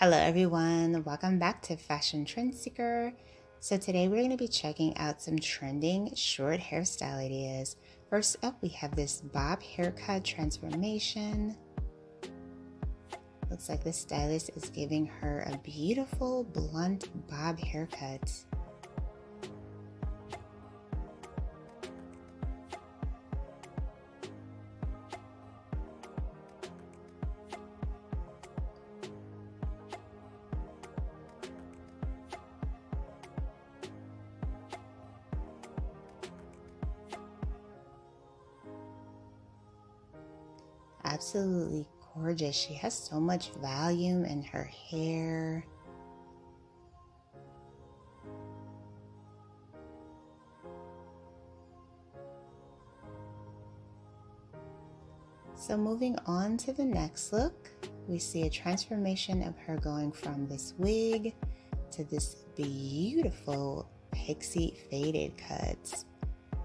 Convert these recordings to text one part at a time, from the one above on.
Hello everyone, welcome back to Fashion Trend Seeker. So today we're going to be checking out some trending short hairstyle ideas. First up, we have this bob haircut transformation. Looks like the stylist is giving her a beautiful blunt bob haircut. Absolutely gorgeous. She has so much volume in her hair. So moving on to the next look, we see a transformation of her going from this wig to this beautiful pixie faded cuts.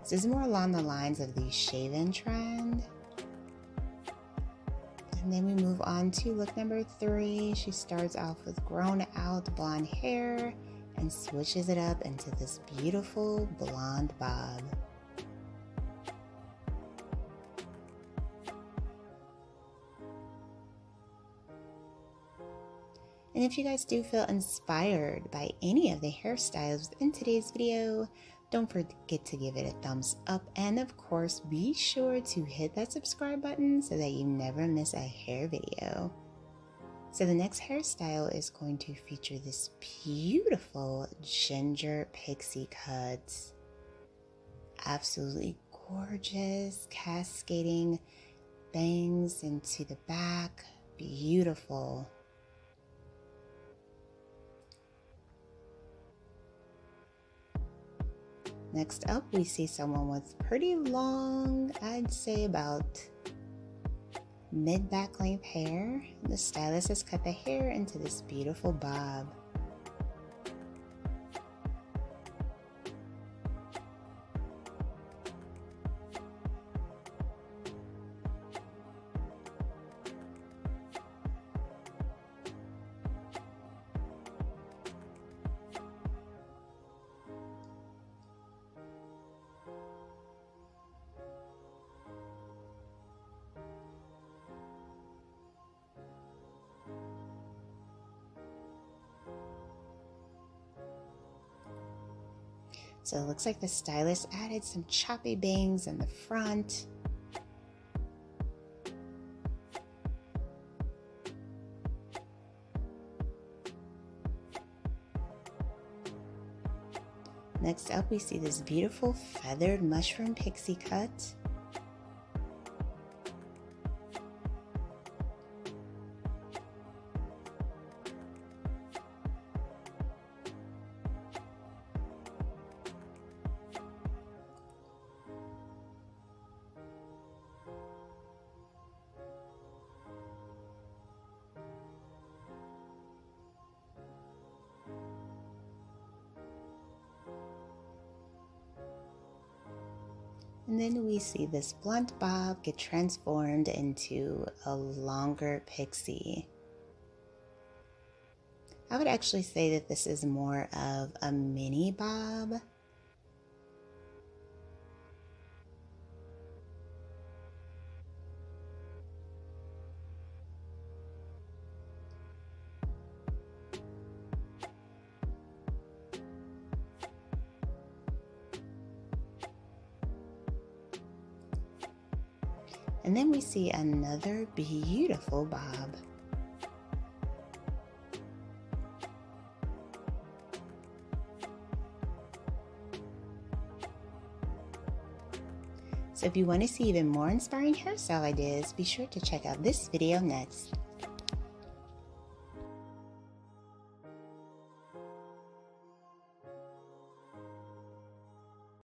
This is more along the lines of the shaven trend. And then we move on to look number 3. She starts off with grown out blonde hair and switches it up into this beautiful blonde bob. And if you guys do feel inspired by any of the hairstyles in today's video, don't forget to give it a thumbs up, and of course be sure to hit that subscribe button so that you never miss a hair video. So the next hairstyle is going to feature this beautiful ginger pixie cuts. Absolutely gorgeous, cascading bangs into the back, beautiful. Next up, we see someone with pretty long, I'd say about mid-back length hair. The stylist has cut the hair into this beautiful bob. So it looks like the stylist added some choppy bangs in the front. Next up, we see this beautiful feathered mushroom pixie cut. And then we see this blunt bob get transformed into a longer pixie. I would actually say that this is more of a mini bob. And then we see another beautiful bob. So if you want to see even more inspiring hairstyle ideas, be sure to check out this video next.